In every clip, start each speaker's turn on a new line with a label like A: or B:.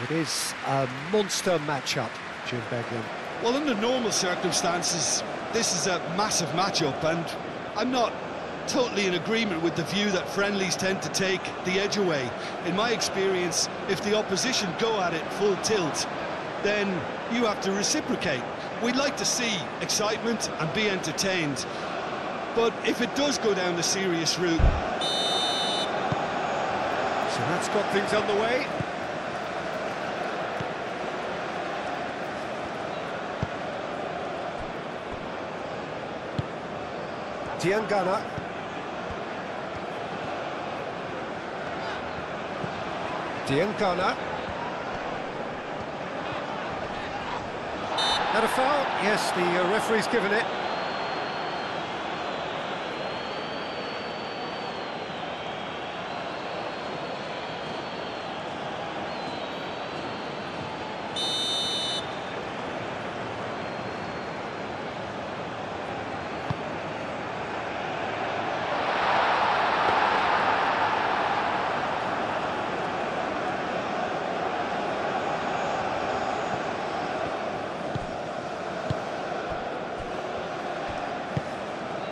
A: It is a monster matchup, Jim Beglin.
B: Well, under normal circumstances, this is a massive matchup, and I'm not totally in agreement with the view that friendlies tend to take the edge away. In my experience, if the opposition go at it full tilt, then you have to reciprocate. We'd like to see excitement and be entertained, but if it does go down the serious route...
A: So that's got things underway. Diangana. Diangana. Not a foul? Yes, the referee's given it.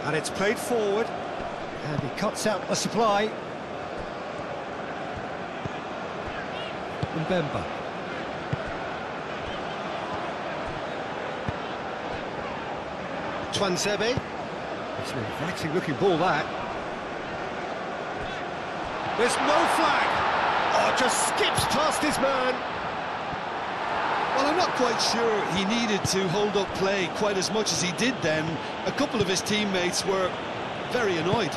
A: And it's played forward, and he cuts out the supply. Mbemba. Twansebe. It's an inviting looking ball, that. There's no flag. Oh, just skips past his man.
B: Well, I'm not quite sure he needed to hold up play quite as much as he did then. A couple of his teammates were very annoyed.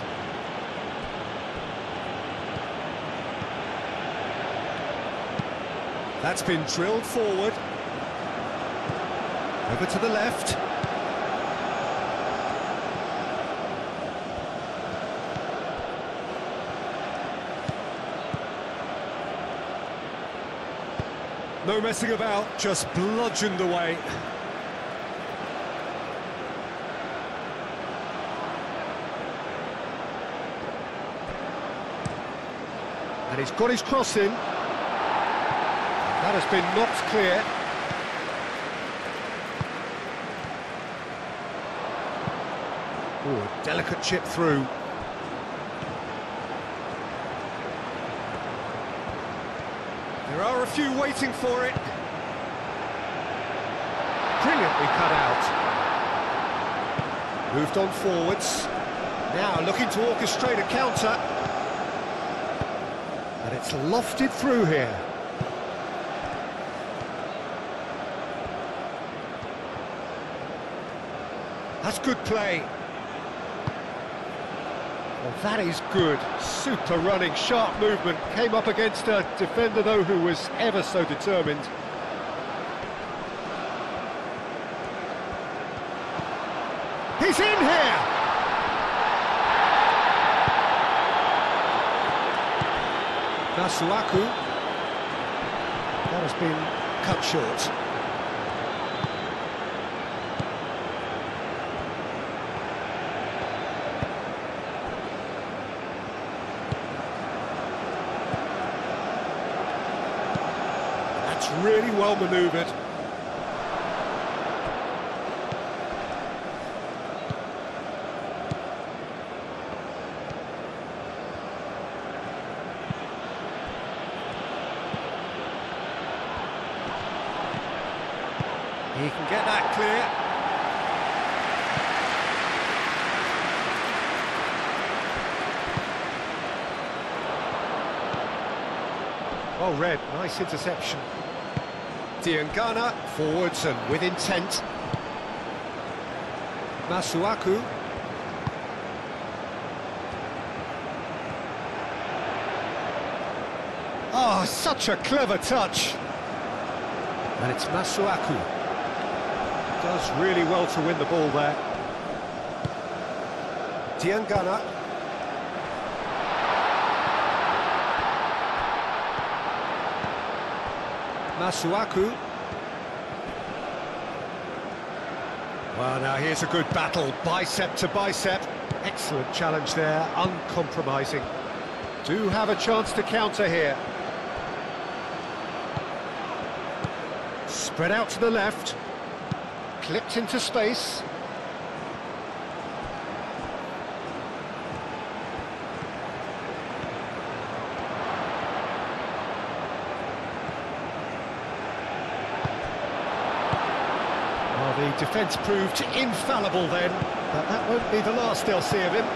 A: That's been drilled forward. Over to the left. No messing about, just bludgeoned away. And he's got his cross in. That has been knocked clear. Oh, a delicate chip through. There are a few waiting for it. Brilliantly cut out. Moved on forwards. Now looking to orchestrate a counter. And it's lofted through here. That's good play. Well, that is good. Super running, sharp movement. Came up against a defender, though, who was ever so determined. He's in here! Masuaku. That has been cut short. Really well manoeuvred. He can get that clear. Well read, nice interception. Diangana, forwards and with intent. Masuaku. Oh, such a clever touch. And it's Masuaku. Does really well to win the ball there. Diangana. Masuaku. Well, now here's a good battle, bicep to bicep. Excellent challenge there, uncompromising. Do have a chance to counter here. Spread out to the left. Clipped into space. Well, the defence proved infallible then, but that won't be the last they'll see of him.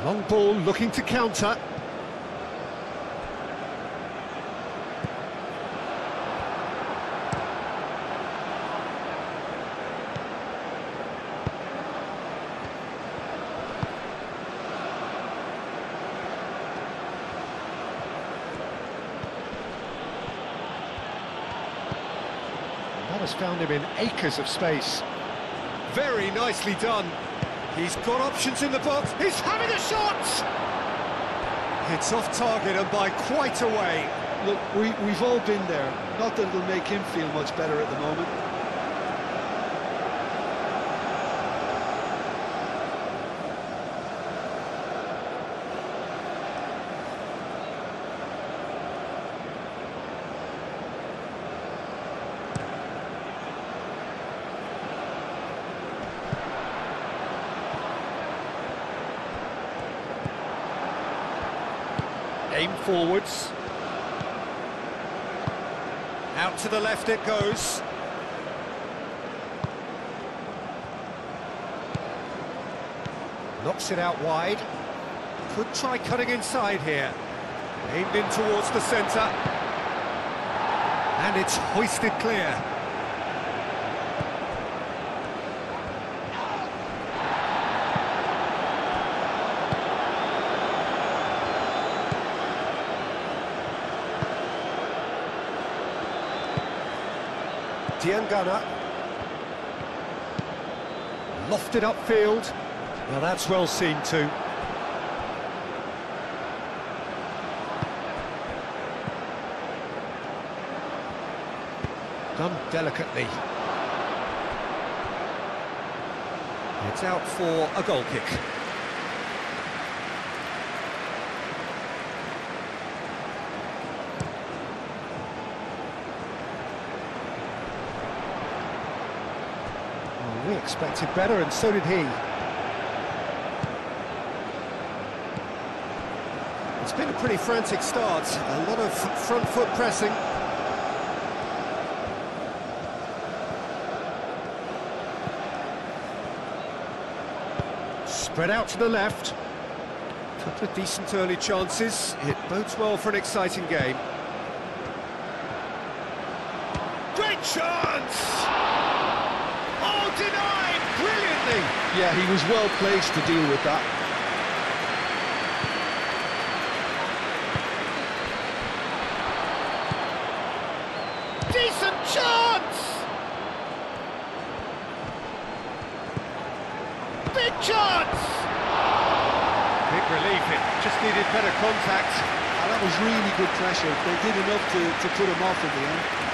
A: Long ball looking to counter. That has found him in acres of space. Very nicely done. He's got options in the box. He's having a shot! It's off target and by quite a way.
B: Look, we've all been there. Not that it'll make him feel much better at the moment.
A: Aim forwards. Out to the left it goes. Knocks it out wide. Could try cutting inside here. Aimed in towards the centre. And it's hoisted clear. Diangana. Lofted upfield. Well, that's well seen too. Done delicately. It's out for a goal kick. We expected better, and so did he. It's been a pretty frantic start, a lot of front foot pressing. Spread out to the left. Couple of decent early chances. It bodes well for an exciting game. Great chance! Denied brilliantly.
B: Yeah, he was well placed to deal with that.
A: Decent chance. Big chance. Big relief. It just needed better contact.
B: And that was really good pressure. They did enough to put him off in the end.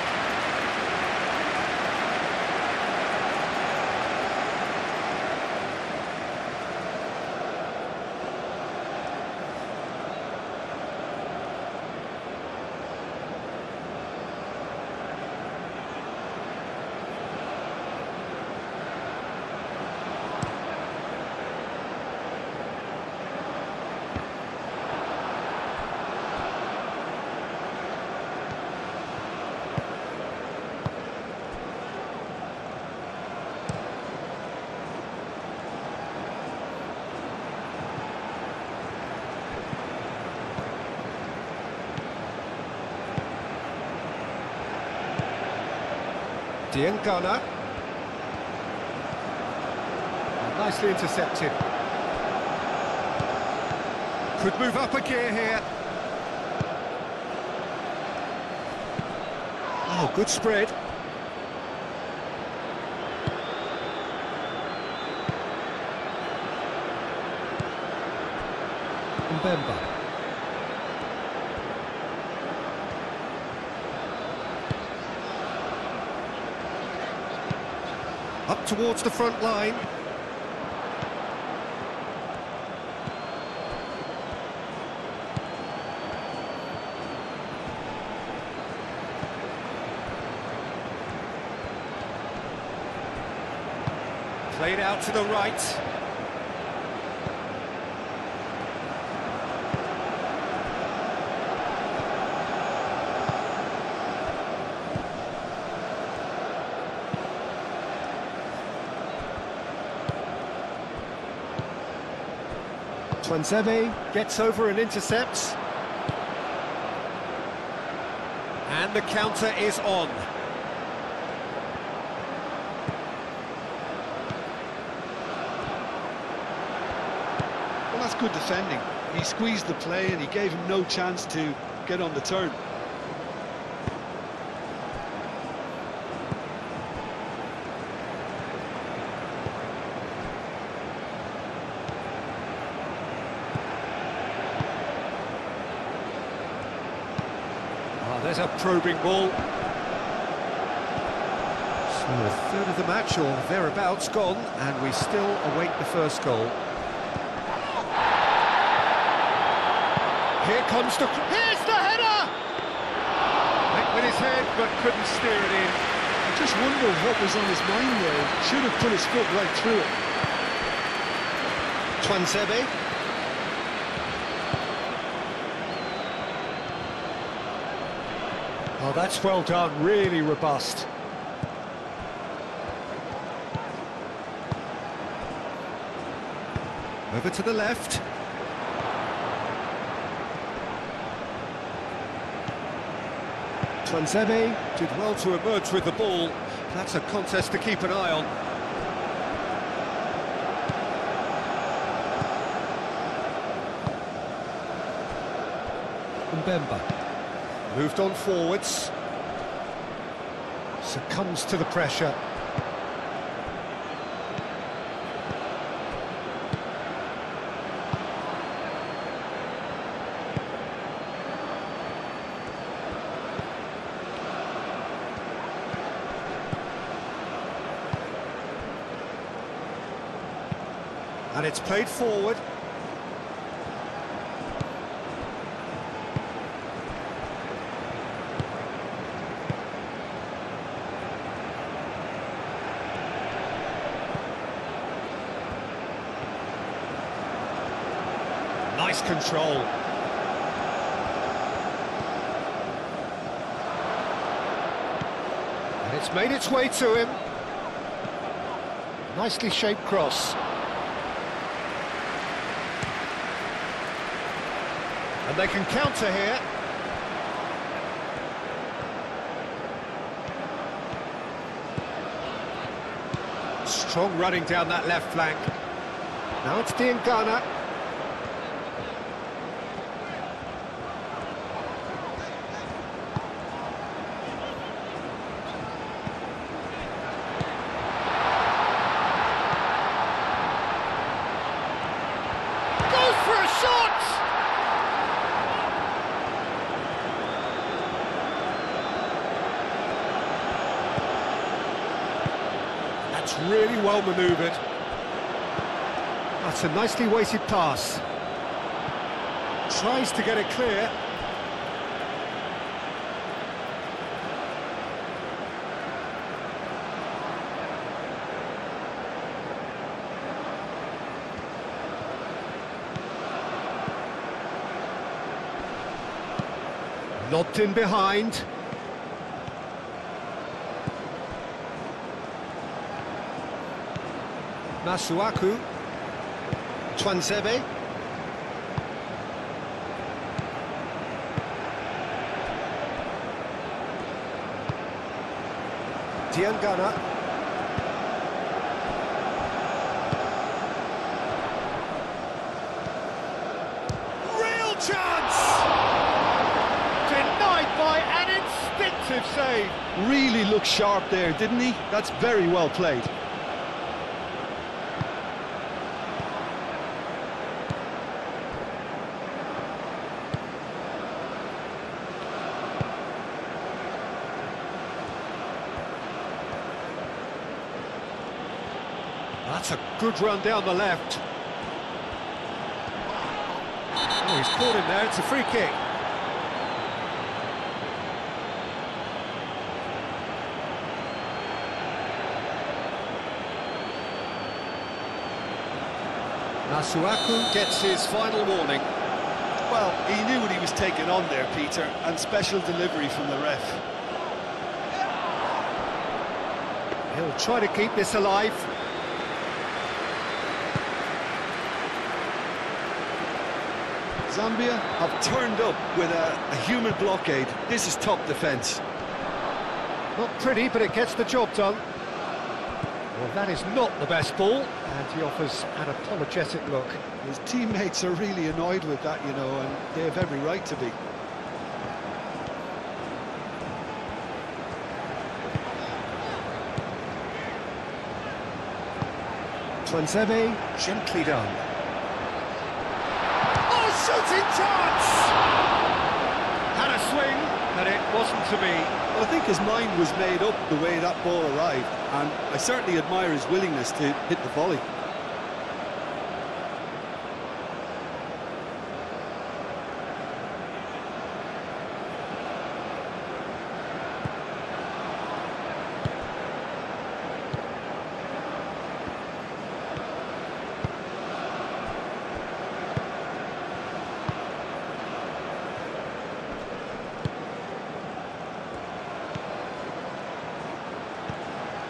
A: Diangana. Nicely intercepted. Could move up a gear here. Oh, good spread. Mbemba. Up towards the front line. Played out to the right. Tuanzebe gets over and intercepts. And the counter is on.
B: Well, that's good defending. He squeezed the play and he gave him no chance to get on the turn.
A: There's a probing ball. So a third of the match or thereabouts gone, and we still await the first goal. Here comes the... Here's the header! Went with his head, but couldn't steer it in.
B: I just wonder what was on his mind there. Should have put his foot right through it.
A: Tuanzebe. Oh, that's well done, really robust. Over to the left. Tuanzebe did well to emerge with the ball. That's a contest to keep an eye on. Mbemba. Moved on forwards. Succumbs to the pressure. And it's played forward. Nice control. And it's made its way to him. Nicely shaped cross. And they can counter here. Strong running down that left flank. Now it's Diangana. Goes for a shot! That's really well manoeuvred. That's a nicely weighted pass. Tries to get it clear. Lobbed in behind. Masuaku. Tuanzebe. Diangana. Real chance! Denied by an instinctive save.
B: Really looked sharp there, didn't he? That's very well played.
A: That's a good run down the left. Oh, he's caught him there, it's a free kick. Masuaku gets his final warning.
B: Well, he knew what he was taking on there, Peter, and special delivery from the ref.
A: He'll try to keep this alive.
B: Zambia have turned up with a human blockade. This is top defence.
A: Not pretty, but it gets the job done. Well, that is not the best ball, and he offers an apologetic look.
B: His teammates are really annoyed with that, you know, and they have every right to be.
A: Tuanzebe, gently done. Oh, shooting chance! Had a swing, but it wasn't to be.
B: Well, I think his mind was made up the way that ball arrived, and I certainly admire his willingness to hit the volley.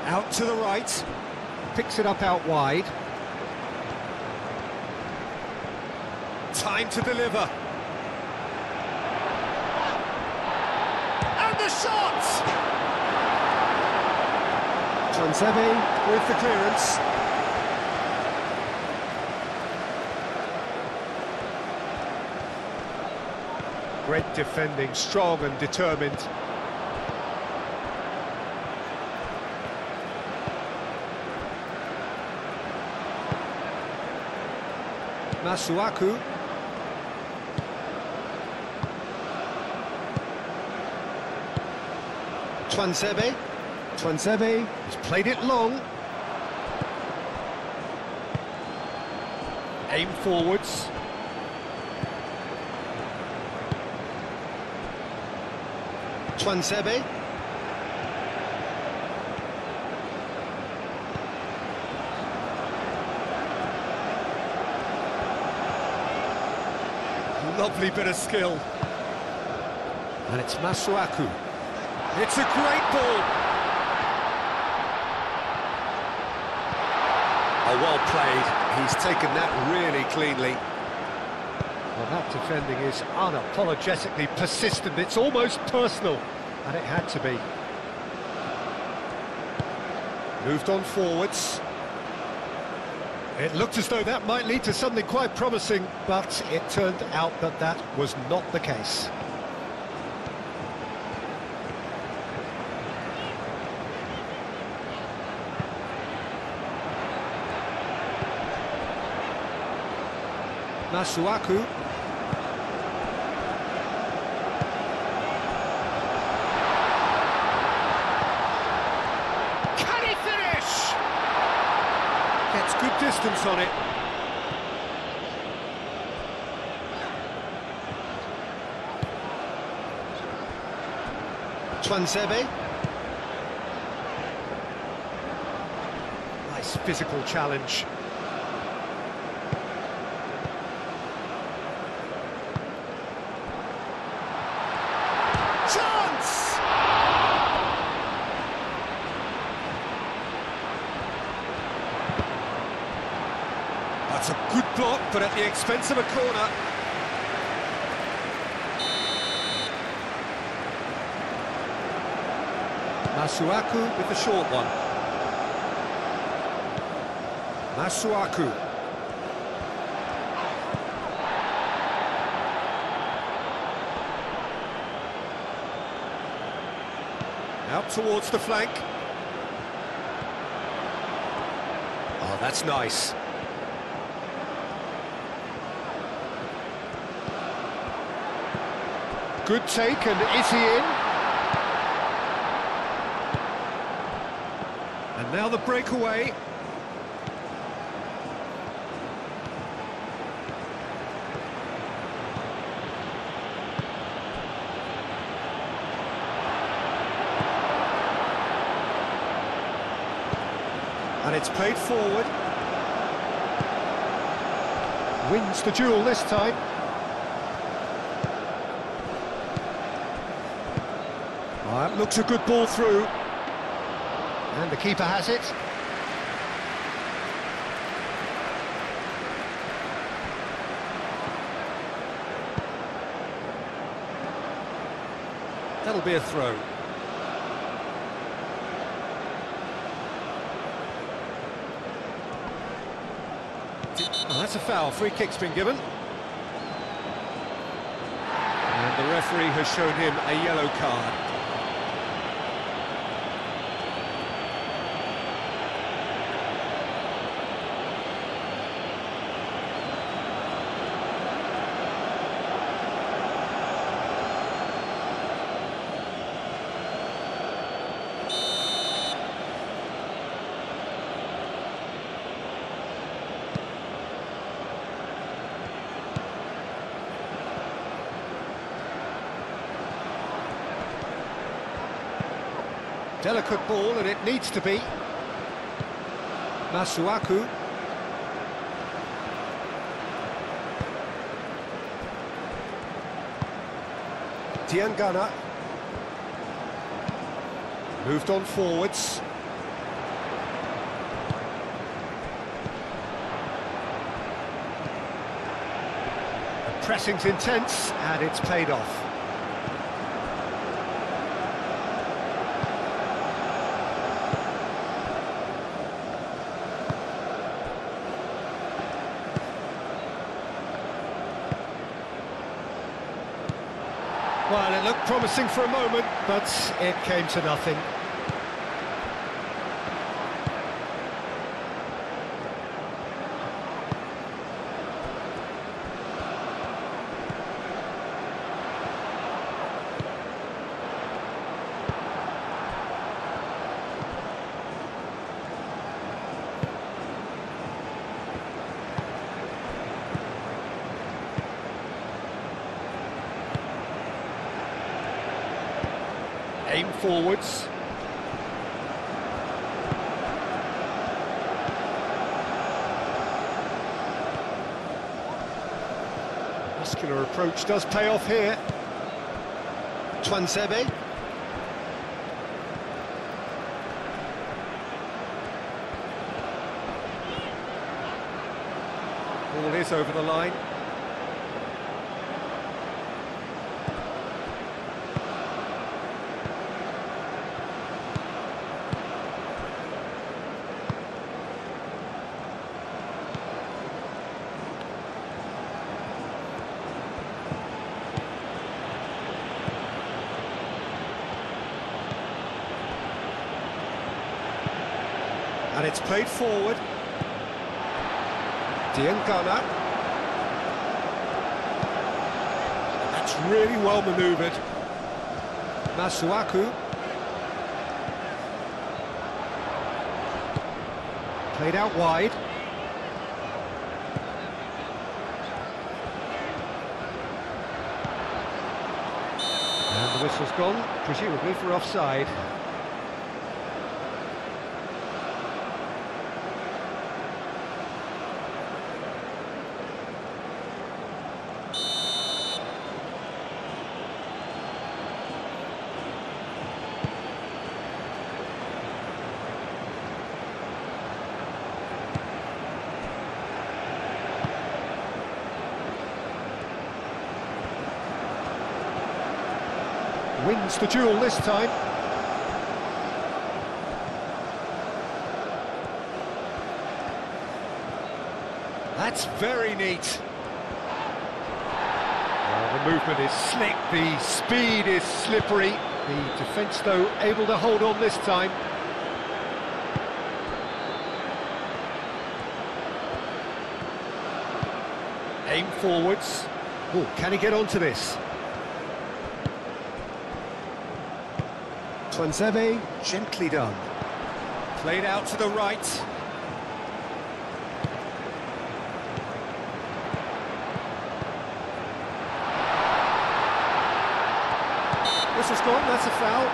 A: Out to the right, picks it up out wide. Time to deliver. And the shot! Tuanzebe with the clearance. Great defending, strong and determined. Masuaku. Tuanzebe. Tuanzebe has played it long. Aim forwards. Tuanzebe. Lovely bit of skill. And it's Masuaku. It's a great ball. Oh, well played. He's taken that really cleanly. Well, that defending is unapologetically persistent. It's almost personal. And it had to be. Moved on forwards. It looked as though that might lead to something quite promising, but it turned out that that was not the case. Masuaku. Can he finish? Gets good distance on it. Tuanzebe. Nice physical challenge. Chance! That's a good block, but at the expense of a corner. Masuaku with the short one. Masuaku. Out towards the flank. Oh, that's nice. Good take, and is he in? And now the breakaway. And it's played forward. Wins the duel this time. That looks a good ball through. And the keeper has it. That'll be a throw. Oh, that's a foul. Free kick's been given. And the referee has shown him a yellow card. Delicate ball, and it needs to be. Masuaku. Tiangana. Moved on forwards. The pressing's intense, and it's paid off. Well, it looked promising for a moment, but it came to nothing. Aim forwards. Muscular approach does pay off here. Twansebe. Ball is over the line. And it's played forward. Diangana. That's really well manoeuvred. Masuaku. Played out wide. And the whistle's gone, presumably for offside. Wins the duel this time. That's very neat. The movement is slick, the speed is slippery. The defence, though, able to hold on this time. Aim forwards. Oh, can he get onto this? Twansebe, gently done. Played out to the right. Whistle's gone, that's a foul.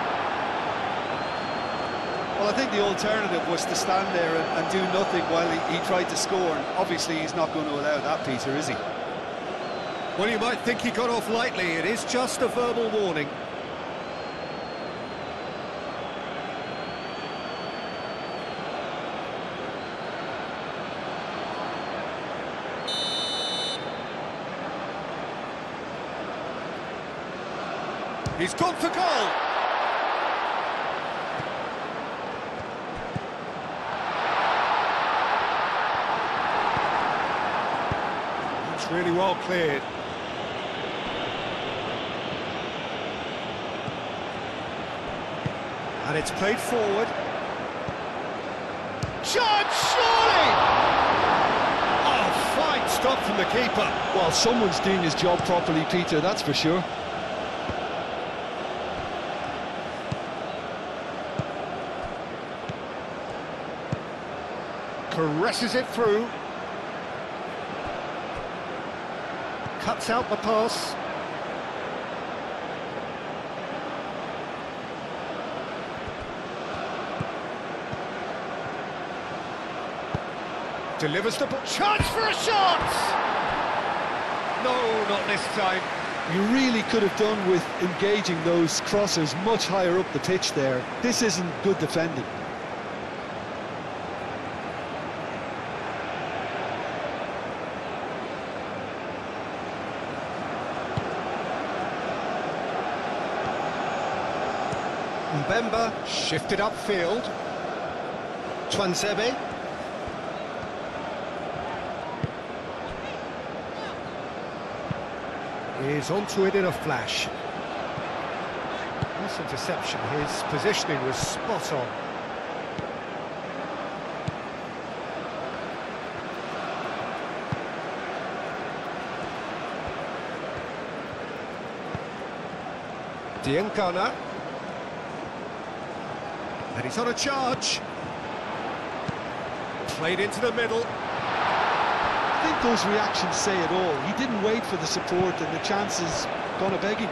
B: Well, I think the alternative was to stand there and do nothing while he tried to score, and obviously he's not going to allow that, Peter, is he?
A: Well, you might think he got off lightly. It is just a verbal warning. He's gone for goal. That's really well cleared. And it's played forward. Chance, surely! Oh, fine stop from the keeper.
B: Well, someone's doing his job properly, Peter, that's for sure.
A: Caresses it through. Cuts out the pass. Delivers the ball. Chance for a shot! No, not this time.
B: You really could have done with engaging those crossers much higher up the pitch there. This isn't good defending.
A: Mbemba shifted upfield. Twanzebe. Is onto it in a flash. Nice interception. His positioning was spot on. Diankana. And he's on a charge. Played into the middle.
B: I think those reactions say it all. He didn't wait for the support and the chances gone a-begging.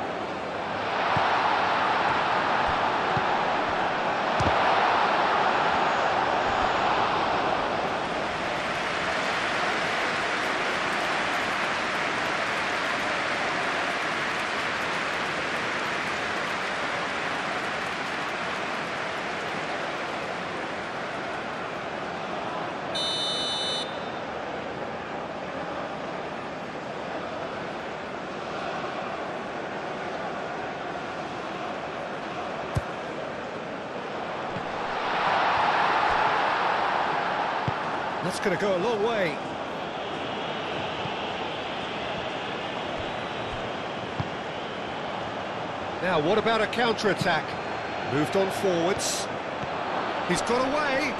A: That's going to go a long way. Now, what about a counter-attack? Moved on forwards. He's got away.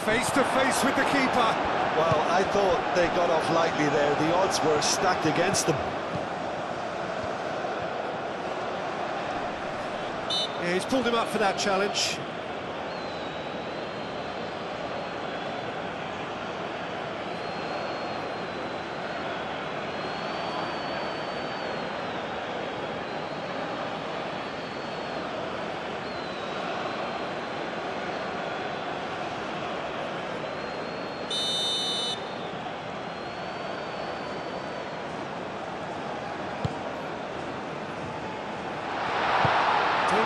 A: Face to face with the keeper.
B: Well, I thought they got off lightly there. The odds were stacked against them.
A: Yeah, he's pulled him up for that challenge.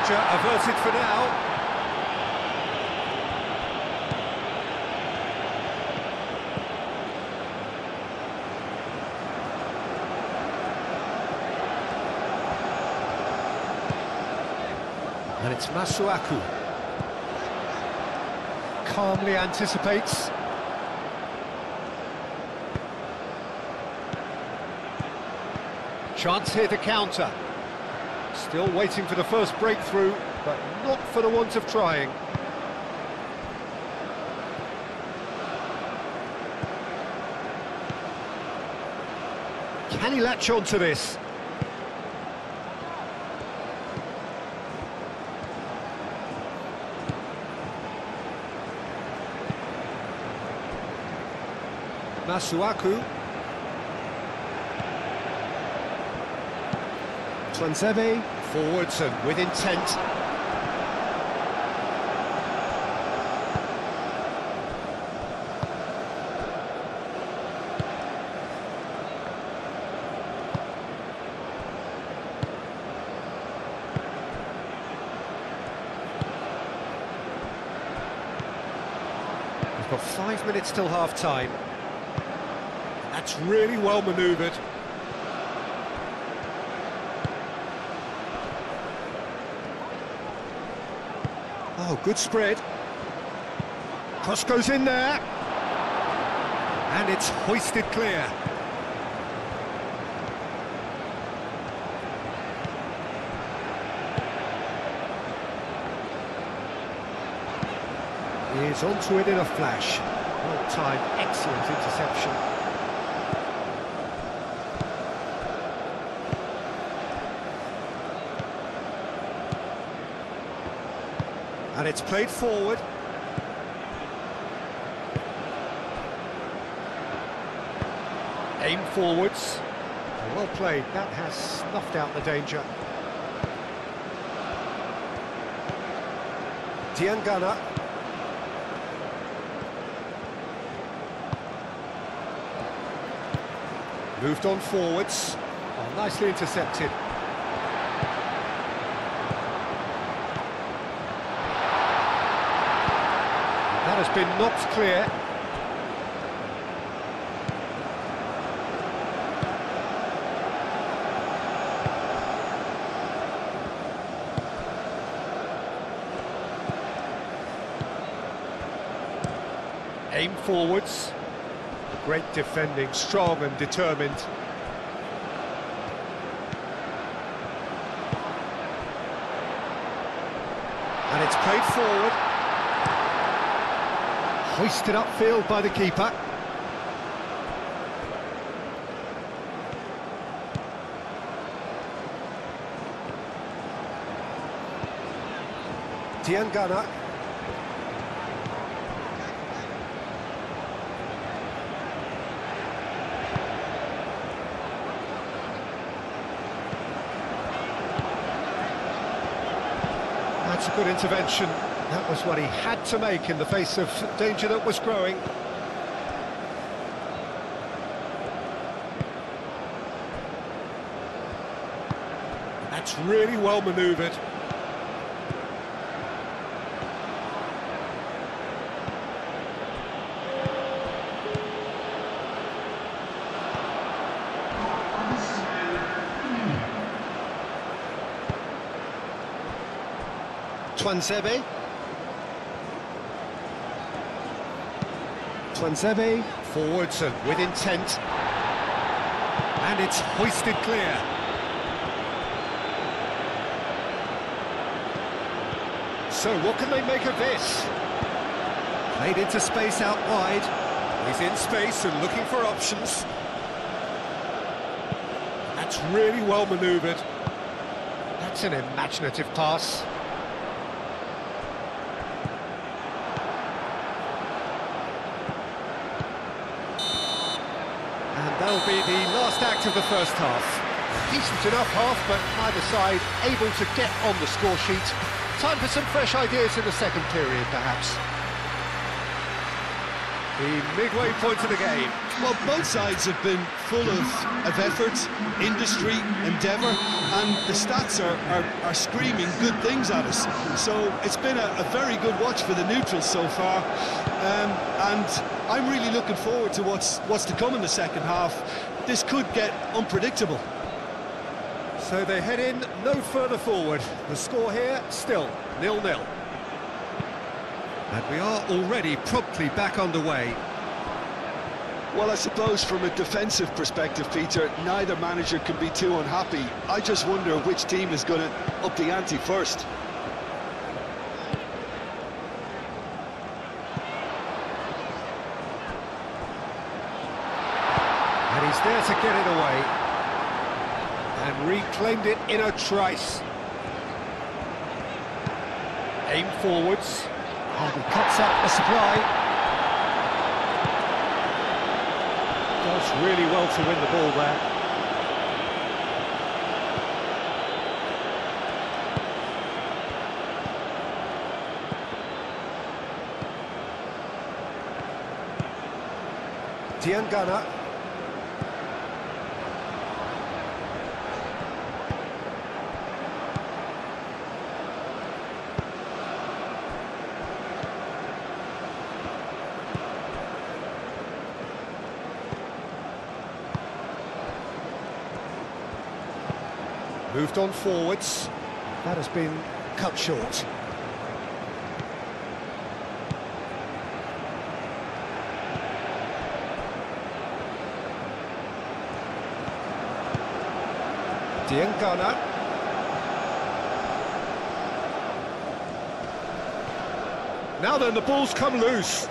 A: Danger averted for now. And it's Masuaku. Calmly anticipates. Chance here to counter. Still waiting for the first breakthrough, but not for the want of trying. Can he latch on to this? Masuaku. Twanzebe, forwards and with intent. We've got 5 minutes till half-time. That's really well manoeuvred. Oh, good spread. Cross goes in there. And it's hoisted clear. He's onto it in a flash. Well-timed, excellent interception. And it's played forward. Aim forwards. Well played, that has snuffed out the danger. Diangana. Moved on forwards. Oh, nicely intercepted. That has been knocked clear. Aim forwards. Great defending, strong and determined. And it's played forward. Hoisted upfield by the keeper. Diangana. That's a good intervention. That was what he had to make in the face of danger that was growing. That's really well manoeuvred. Tuanzebe. Tuanzebe, forwards and with intent. And it's hoisted clear. So what can they make of this? Played into space out wide. He's in space and looking for options. That's really well manoeuvred. That's an imaginative pass. That'll be the last act of the first half. Decent enough half, but neither side able to get on the score sheet. Time for some fresh ideas in the second period, perhaps. The midway point of the game.
B: Well, both sides have been full of effort, industry, endeavour, and the stats are screaming good things at us. So it's been a very good watch for the neutrals so far, and I'm really looking forward to what's to come in the second half. This could get unpredictable.
A: So they head in no further forward. The score here still 0-0. And we are already promptly back underway.
B: Well, I suppose from a defensive perspective, Peter, neither manager can be too unhappy. I just wonder which team is going to up the ante first.
A: And he's there to get it away. And reclaimed it in a trice. Aim forwards. And he cuts out the supply. Does really well to win the ball there. Diangana. Moved on forwards. That has been cut short. Diangana. Now then, the ball's come loose.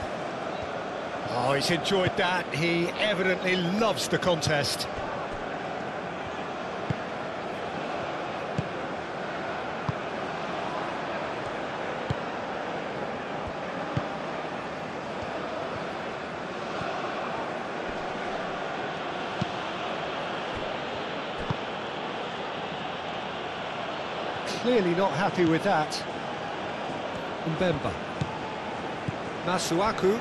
A: Oh, he's enjoyed that. He evidently loves the contest. Clearly not happy with that. Mbemba. Masuaku.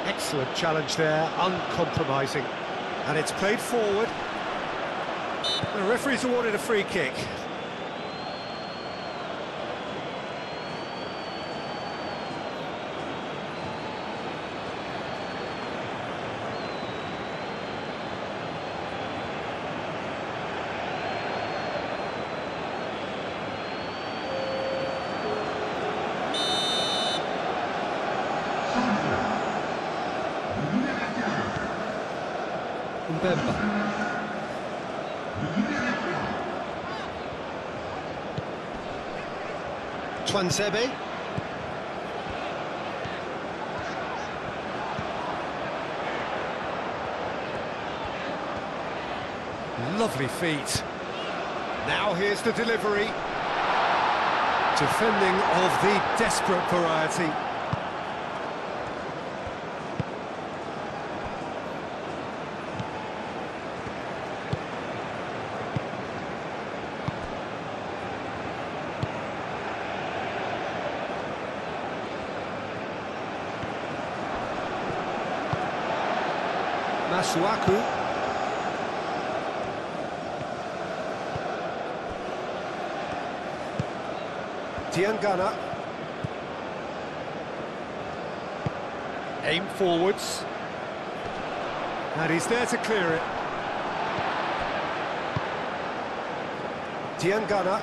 A: Excellent challenge there, uncompromising. And it's played forward. The referee's awarded a free kick. Mbemba. Twansebe. Lovely feet. Now here's the delivery. Defending of the desperate variety. Masuaku. Diangana. Aim forwards. And he's there to clear it. Diangana.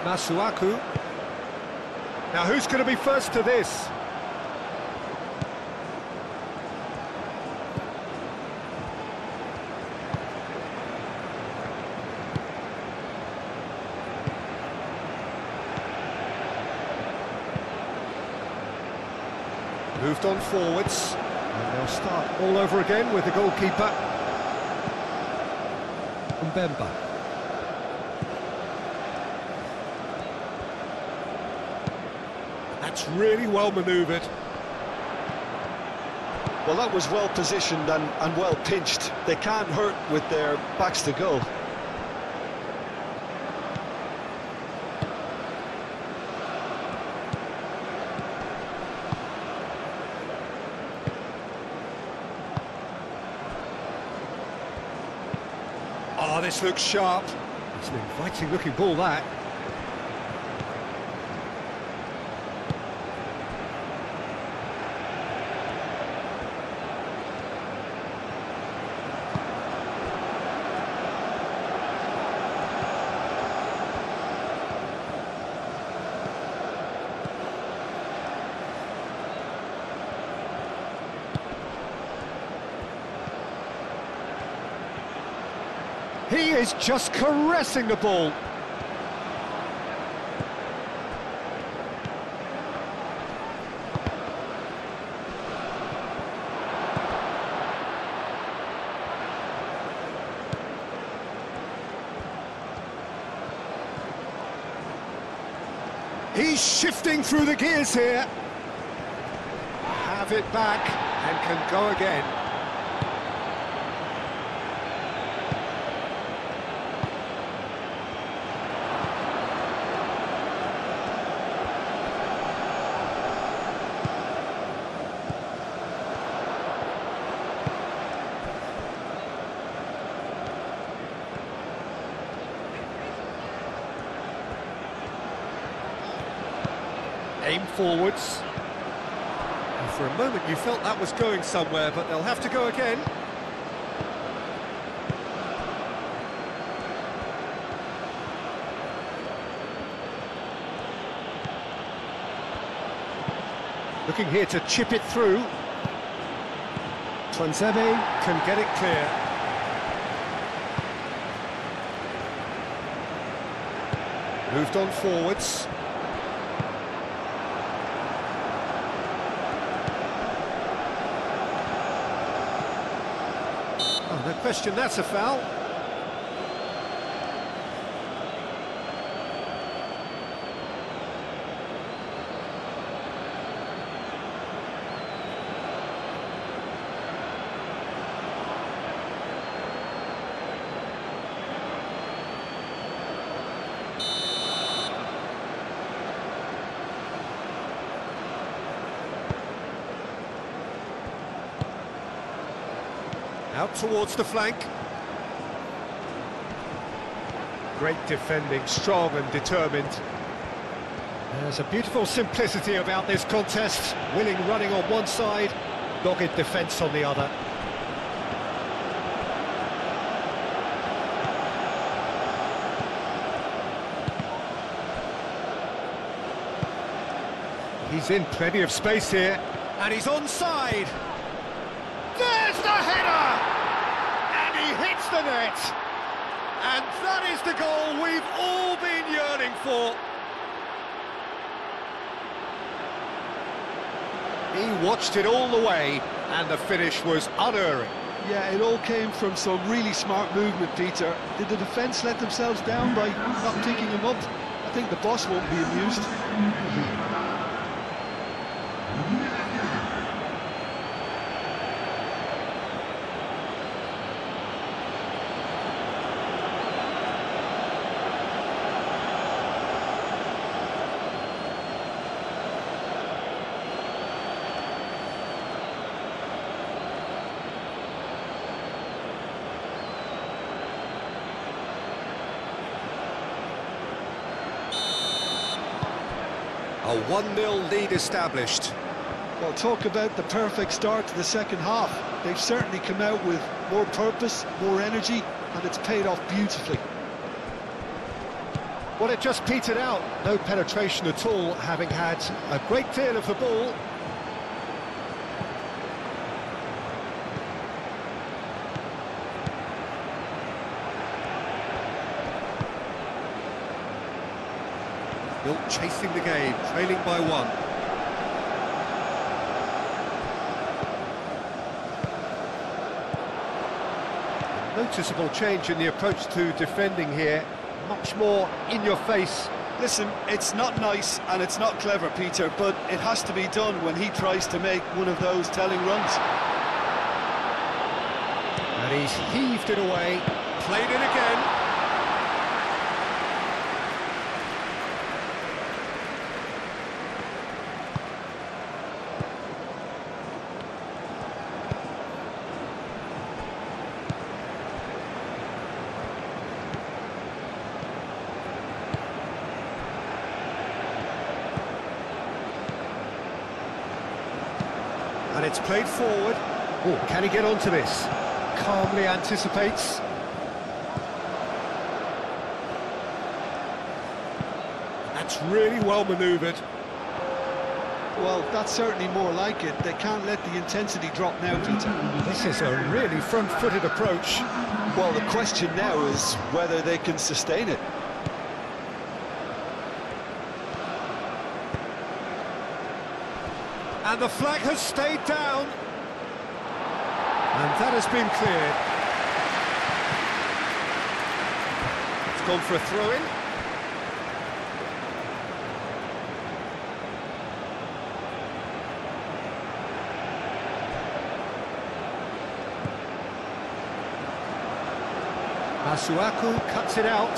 A: Masuaku. Now who's going to be first to this? Moved on forwards. And they'll start all over again with the goalkeeper. Mbemba. That's really well manoeuvred.
B: Well, that was well positioned and well pinched. They can't hurt with their backs to goal.
A: Oh, this looks sharp. It's an inviting looking ball, that. He is just caressing the ball. He's shifting through the gears here. with it back and can go again. Aim forwards. And for a moment you felt that was going somewhere, but they'll have to go again. Looking here to chip it through. Twanzebe can get it clear. Moved on forwards. Oh, no question, that's a foul. Out towards the flank. Great defending, strong and determined. There's a beautiful simplicity about this contest. Willing running on one side, dogged defence on the other. He's in plenty of space here, and he's onside. There's the header! And he hits the net! And that is the goal we've all been yearning for. He watched it all the way, and the finish was unerring.
B: Yeah, it all came from some really smart movement, Peter. Did the defence let themselves down by not picking him up? I think the boss won't be amused.
A: A 1-0 lead established.
B: Well, talk about the perfect start to the second half. They've certainly come out with more purpose, more energy, and it's paid off beautifully.
A: Well, it just petered out. No penetration at all, having had a great deal of the ball. Still chasing the game, trailing by one. Noticeable change in the approach to defending here. Much more in your face.
B: Listen, it's not nice and it's not clever, Peter, but it has to be done when he tries to make one of those telling runs.
A: And he's heaved it away, played it again. And it's played forward. Oh, can he get onto this? Calmly anticipates. That's really well manoeuvred.
B: Well, that's certainly more like it. They can't let the intensity drop now, Peter.
A: This is a really front-footed approach.
B: Well, the question now is whether they can sustain it.
A: And the flag has stayed down. And that has been cleared. It's gone for a throw-in. Masuaku cuts it out.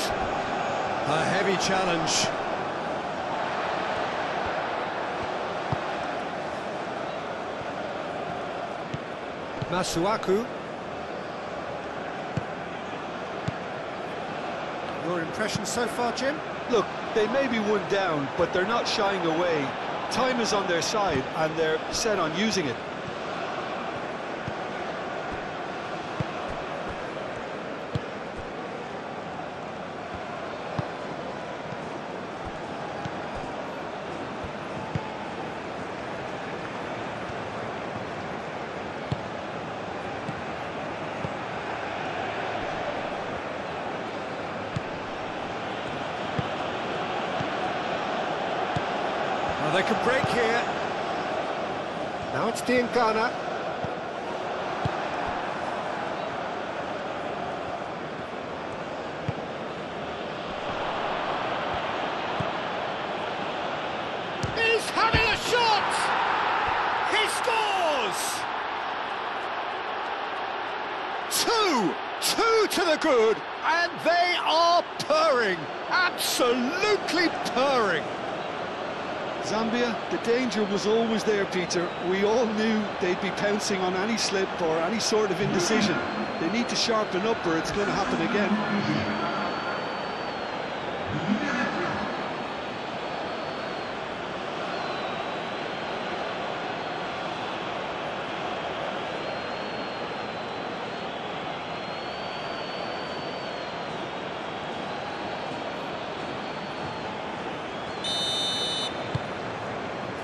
A: A heavy challenge. Masuaku. Your impression so far, Jim?
B: Look, they may be one down, but they're not shying away. Time is on their side, and they're set on using it.
A: Well, they can break here. Now it's Diangana. He's having a shot! He scores! Two to the good, and they are purring, absolutely purring.
B: Zambia, the danger was always there, Peter. We all knew they'd be pouncing on any slip or any sort of indecision. They need to sharpen up or it's going to happen again.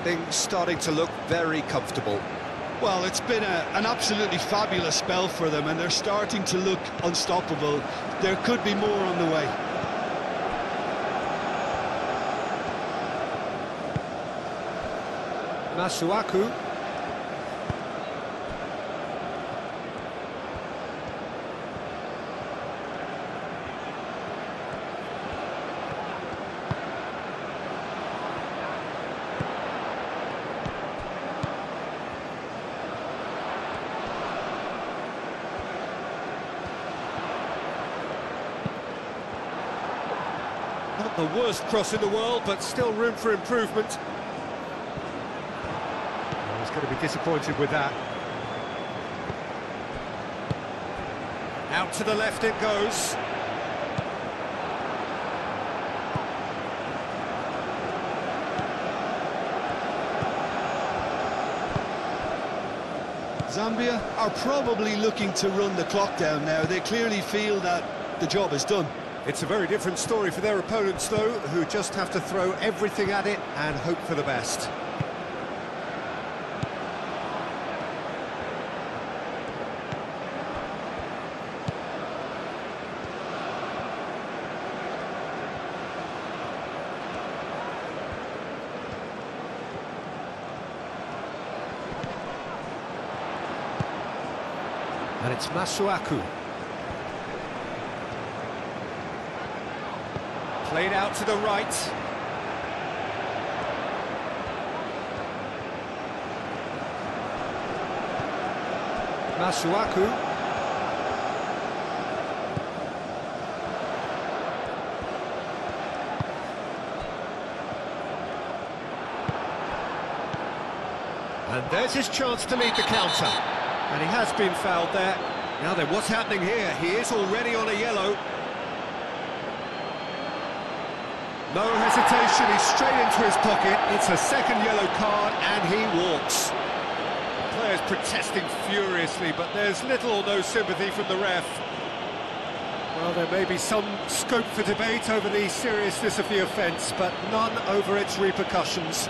A: Things starting to look very comfortable.
B: Well, it's been an absolutely fabulous spell for them, and they're starting to look unstoppable. There could be more on the way.
A: Masuaku. Not the worst cross in the world, but still room for improvement. Oh, he's going to be disappointed with that. Out to the left it goes.
B: Zambia are probably looking to run the clock down now. They clearly feel that the job is done.
A: It's a very different story for their opponents, though, who just have to throw everything at it and hope for the best. And it's Masuaku. Played out to the right. Masuaku. And there's his chance to lead the counter. And he has been fouled there. Now then, what's happening here? He is already on a yellow. No hesitation, he's straight into his pocket. It's a second yellow card, and he walks. The player's protesting furiously, but there's little or no sympathy from the ref. Well, there may be some scope for debate over the seriousness of the offence, but none over its repercussions.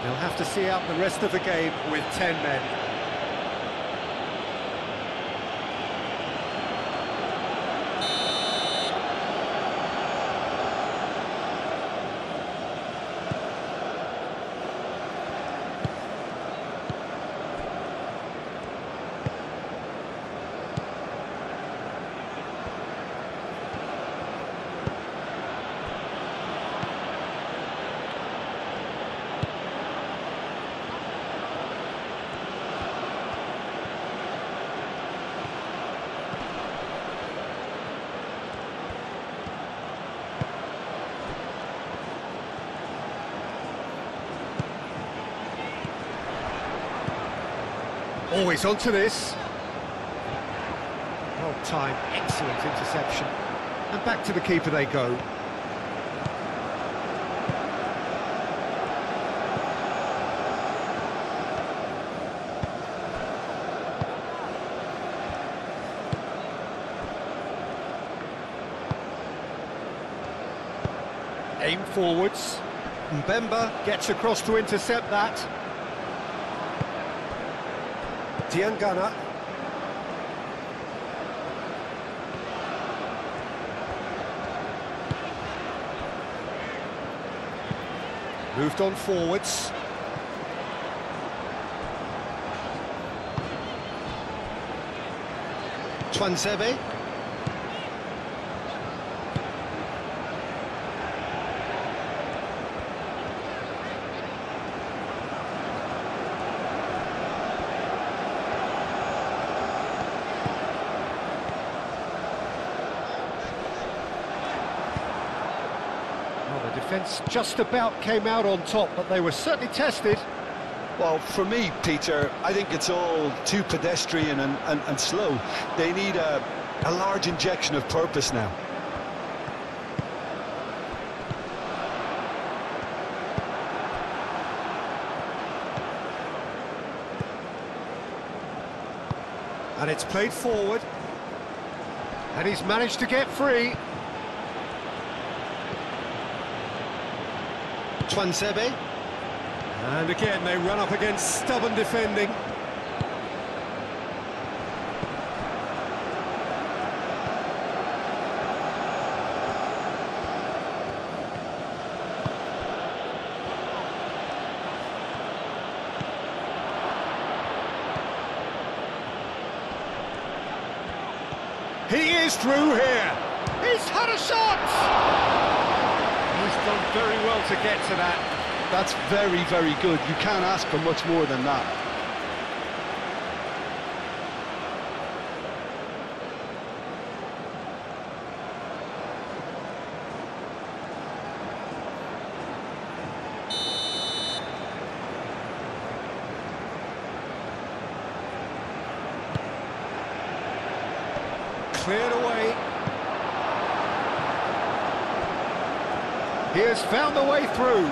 A: They'll have to see out the rest of the game with 10 men. Always onto this. Well timed, excellent interception. And back to the keeper they go. Aim forwards. Mbemba gets across to intercept that. Diangana. Moved on forwards. Twansebe. Defence just about came out on top, but they were certainly tested.
B: Well, for me, Peter, I think it's all too pedestrian and slow. They need a large injection of purpose now.
A: And it's played forward. And he's managed to get free. Twansebe. And again, they run up against stubborn defending. He is through here. He's had a shot! He's done very well to get to that.
B: That's very, very good. You can't ask for much more than that.
A: Cleared away. He has found a way through.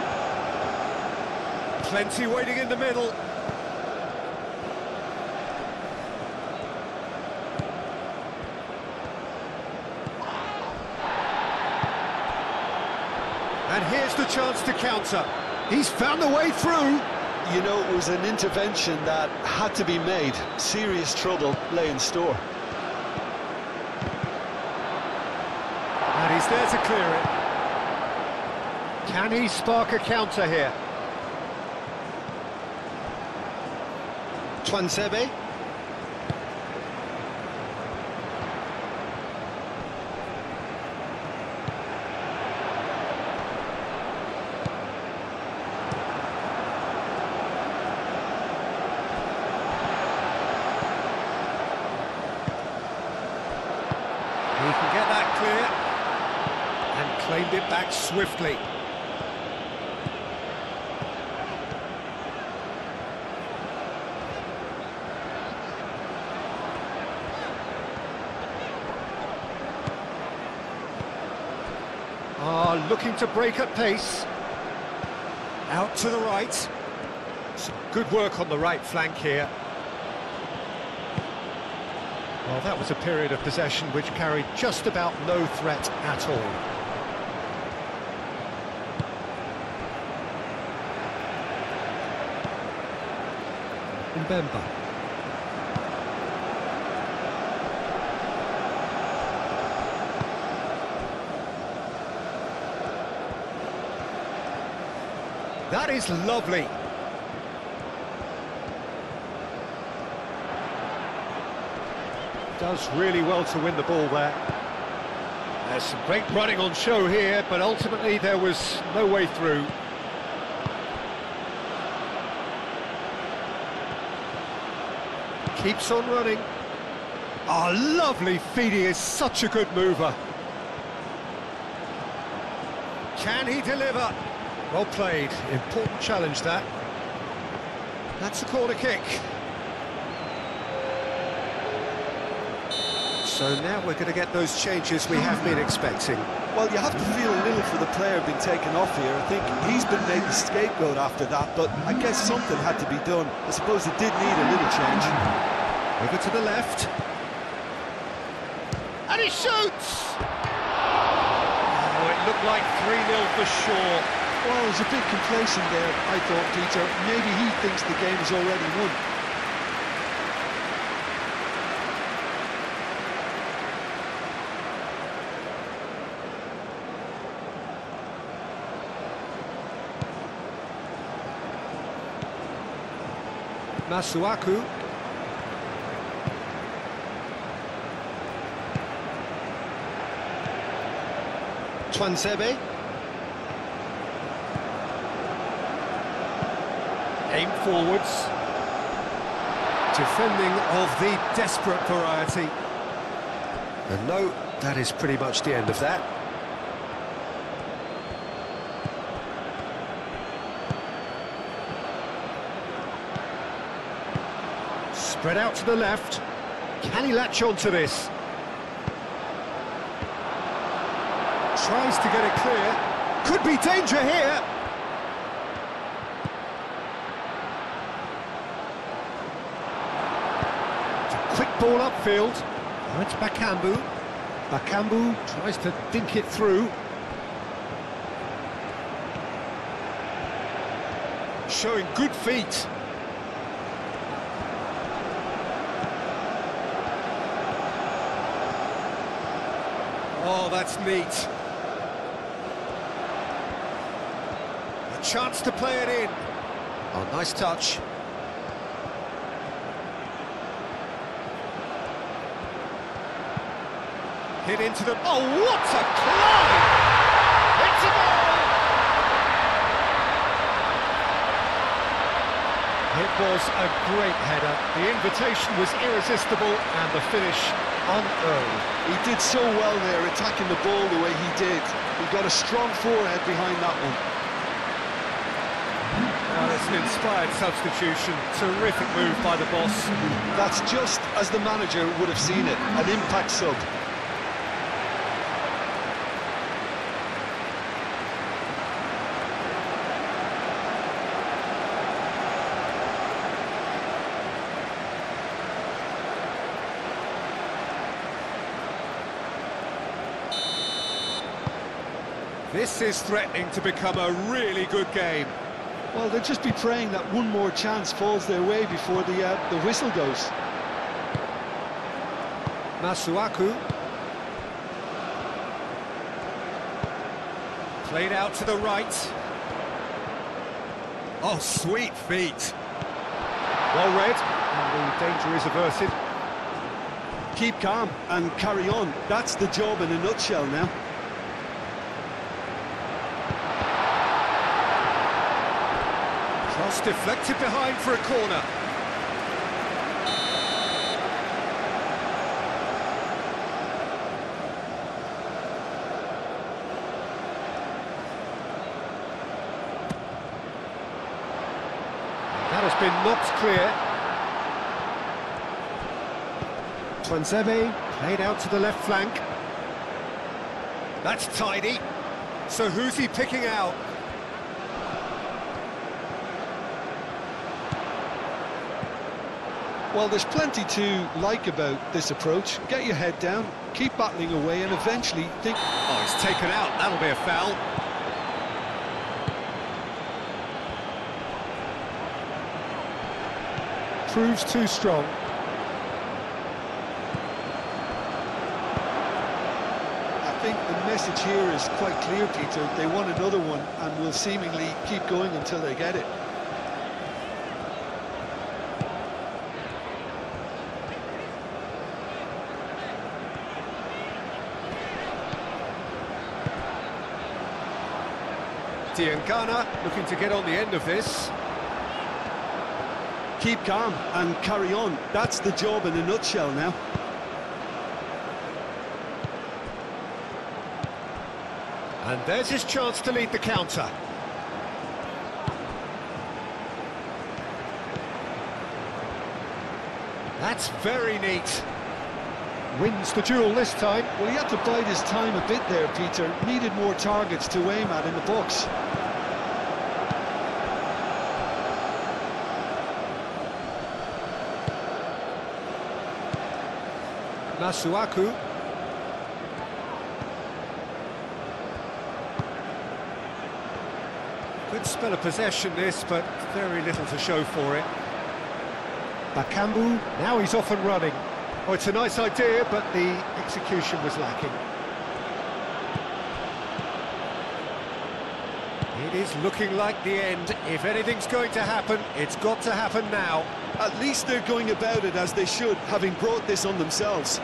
A: Plenty waiting in the middle. And here's the chance to counter. He's found a way through.
B: You know, it was an intervention that had to be made. Serious trouble lay in store.
A: And he's there to clear it. Can he spark a counter here?
B: Twansebe.
A: He can get that clear and claimed it back swiftly. Looking to break at pace. Out to the right. Some good work on the right flank here. Well, that was a period of possession which carried just about no threat at all. Mbemba. That is lovely. Does really well to win the ball there. There's some great running on show here, but ultimately there was no way through. Keeps on running. Oh, lovely feed. He is such a good mover. Can he deliver? Well played. Important challenge, that. That's a corner kick. So now we're going to get those changes we have been expecting.
B: Well, you have to feel a little for the player being taken off here. I think he's been made the scapegoat after that, but I guess something had to be done. I suppose it did need a little change.
A: Over to the left. And he shoots! Oh, it looked like 3-0 for sure.
B: Well, he was a bit complacent there, I thought, Peter. Maybe he thinks the game is already won.
A: Masuaku. Twansebe. Aim forwards. Defending of the desperate variety. And no, that is pretty much the end of that. Spread out to the left. Can he latch on to this? Tries to get it clear. Could be danger here. It's a quick ball upfield. Now it's Bakambu. Bakambu tries to dink it through. Showing good feet. Oh, that's neat. A chance to play it in. Oh, nice touch. Hit into the... Oh, what a climb! It's a goal! It was a great header. The invitation was irresistible and the finish unearned.
B: He did so well there, attacking the ball the way he did. He got a strong forehead behind that one.
A: Well, it's an inspired substitution. Terrific move by the boss.
B: That's just as the manager would have seen it, an impact sub.
A: This is threatening to become a really good game.
B: Well, they'll just be praying that one more chance falls their way before the whistle goes.
A: Masuaku. Played out to the right. Oh, sweet feet. Well read, and the danger is averted.
B: Keep calm and carry on. That's the job in a nutshell now.
A: Cross deflected behind for a corner. That has been knocked clear. Twansebe played out to the left flank. That's tidy. So who's he picking out?
B: Well, there's plenty to like about this approach. Get your head down, keep battling away, and eventually think...
A: Oh, he's taken out. That'll be a foul. Proves too strong.
B: I think the message here is quite clear, Peter. They want another one and will seemingly keep going until they get it.
A: Diangana looking to get on the end of this.
B: Keep calm and carry on. That's the job in a nutshell now.
A: And there's his chance to lead the counter. That's very neat. Wins the duel this time.
B: Well, he had to bide his time a bit there, Peter. Needed more targets to aim at in the box.
A: Masuaku. Good spell of possession this, but very little to show for it. Bakambu, now he's off and running. Oh, it's a nice idea, but the execution was lacking. It is looking like the end. If anything's going to happen, it's got to happen now.
B: At least they're going about it as they should, having brought this on themselves.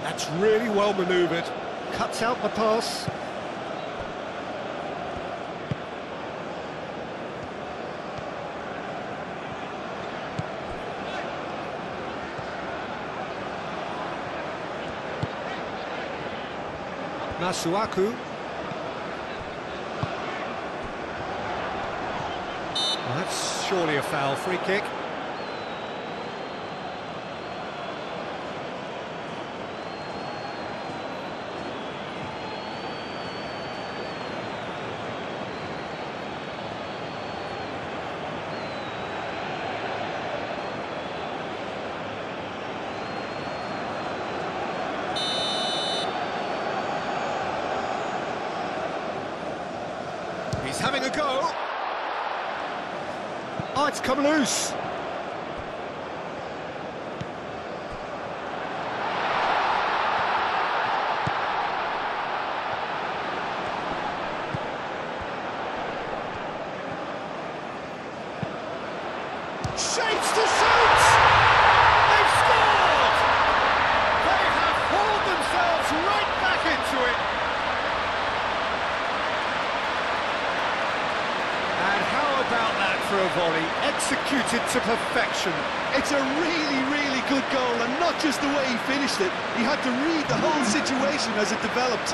A: That's really well manoeuvred. Cuts out the pass. Masuaku. Well, that's surely a foul. Free kick. He's having a go. Oh, it's come loose. Shapes to shoot! They've scored! They have hauled themselves right back into it. And how about that for a volley, executed to perfection.
B: It's a really, really good goal, and not just the way he finished it. He had to read the whole situation as it developed.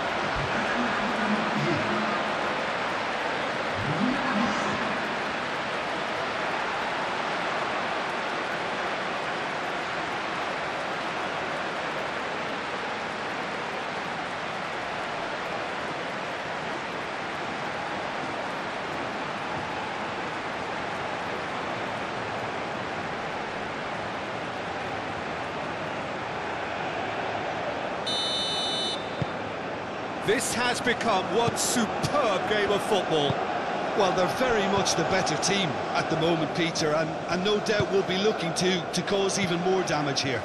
A: This has become one superb game of football.
B: Well, they're very much the better team at the moment, Peter, and no doubt will be looking to cause even more damage here.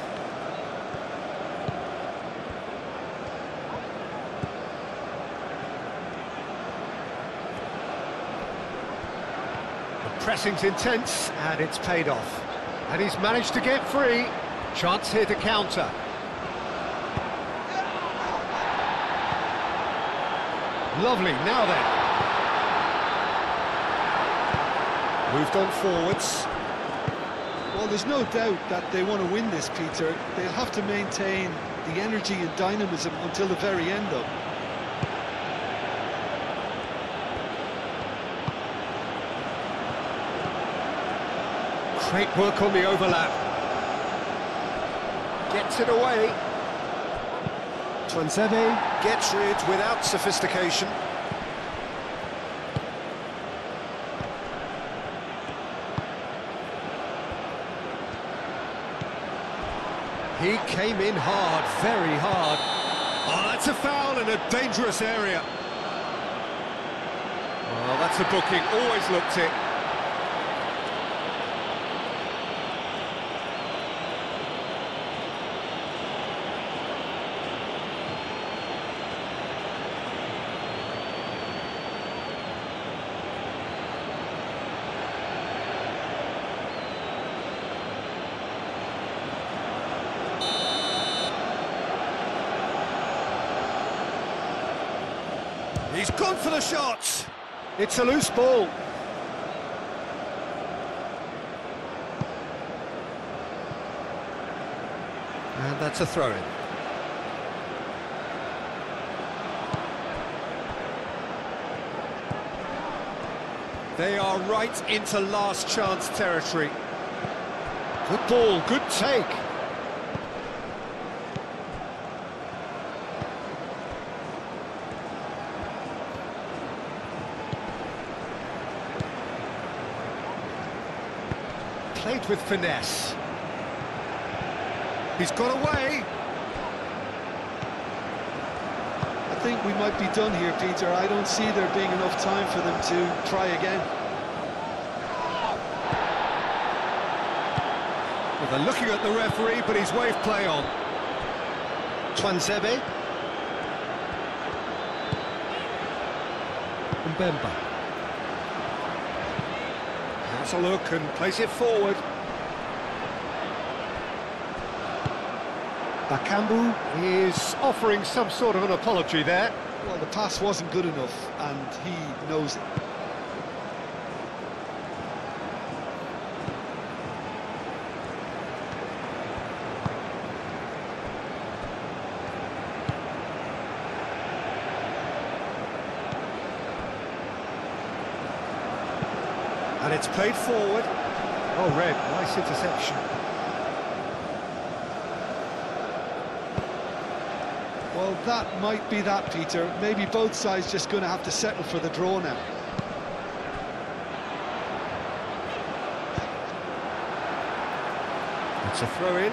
A: The pressing's intense, and it's paid off. And he's managed to get free. Chance here to counter. Lovely, now then. Moved on forwards.
B: Well, there's no doubt that they want to win this, Peter. They'll have to maintain the energy and dynamism until the very end, though.
A: Great work on the overlap. Gets it away. Tuanzebe gets rid without sophistication. He came in hard, very hard. Oh, that's a foul in a dangerous area. Well, that's a booking, always looked it. He's gone for the shot. It's a loose ball. And that's a throw-in. They are right into last chance territory. Good ball, good take. Played with finesse. He's got away.
B: I think we might be done here, Peter. I don't see there being enough time for them to try again.
A: Well, they're looking at the referee, but he's waved play on. Twanzebe. Mbemba. Has a look and plays it forward. Bakambu is offering some sort of an apology there.
B: Well, the pass wasn't good enough, and he knows it.
A: And it's played forward. Oh, Red, nice interception.
B: Well, that might be that, Peter. Maybe both sides just going to have to settle for the draw now.
A: It's a throw-in.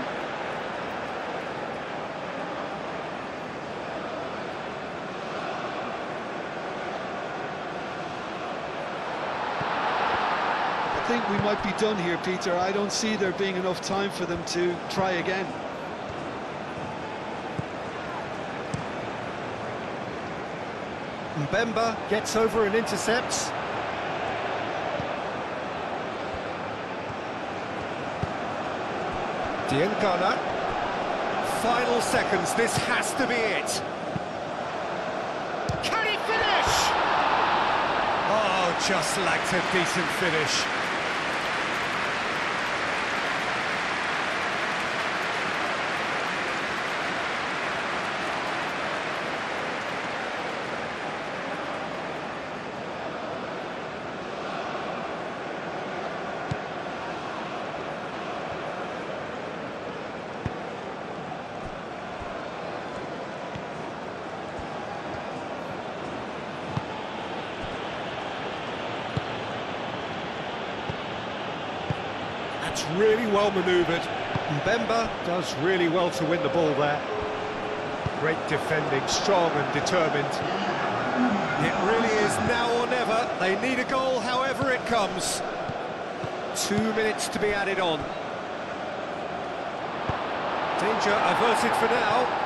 B: I think we might be done here, Peter. I don't see there being enough time for them to try again.
A: Mbemba gets over and intercepts. Diangana. Final seconds, this has to be it. Can he finish? Oh, just lacked a decent finish. That's really well manoeuvred. Mbemba does really well to win the ball there. Great defending, strong and determined. It really is now or never. They need a goal however it comes. 2 minutes to be added on. Danger averted for now.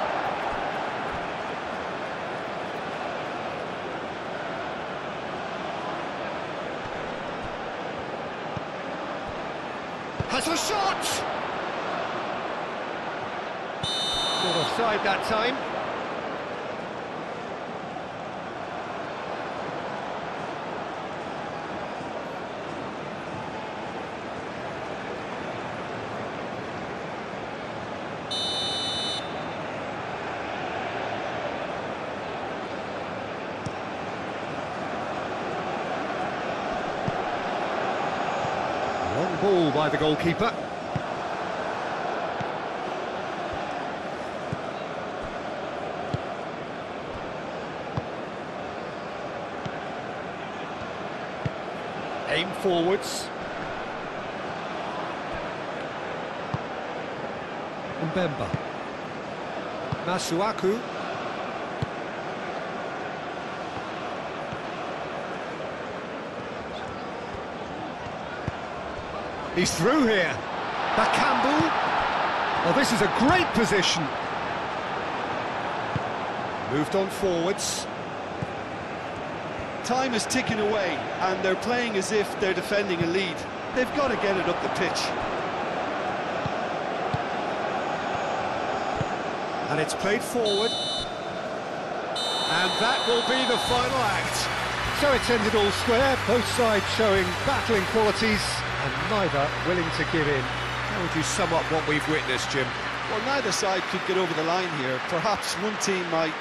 A: Has a shot! Not offside that time. Long ball by the goalkeeper. Aim forwards. Mbemba. Masuaku. He's through here. Bakambu. Oh, this is a great position. Moved on forwards.
B: Time is ticking away, and they're playing as if they're defending a lead. They've got to get it up the pitch.
A: And it's played forward. And that will be the final act. So it's ended all square, both sides showing battling qualities and neither willing to give in. How would you sum up what we've witnessed, Jim?
B: Well, neither side could get over the line here. Perhaps one team might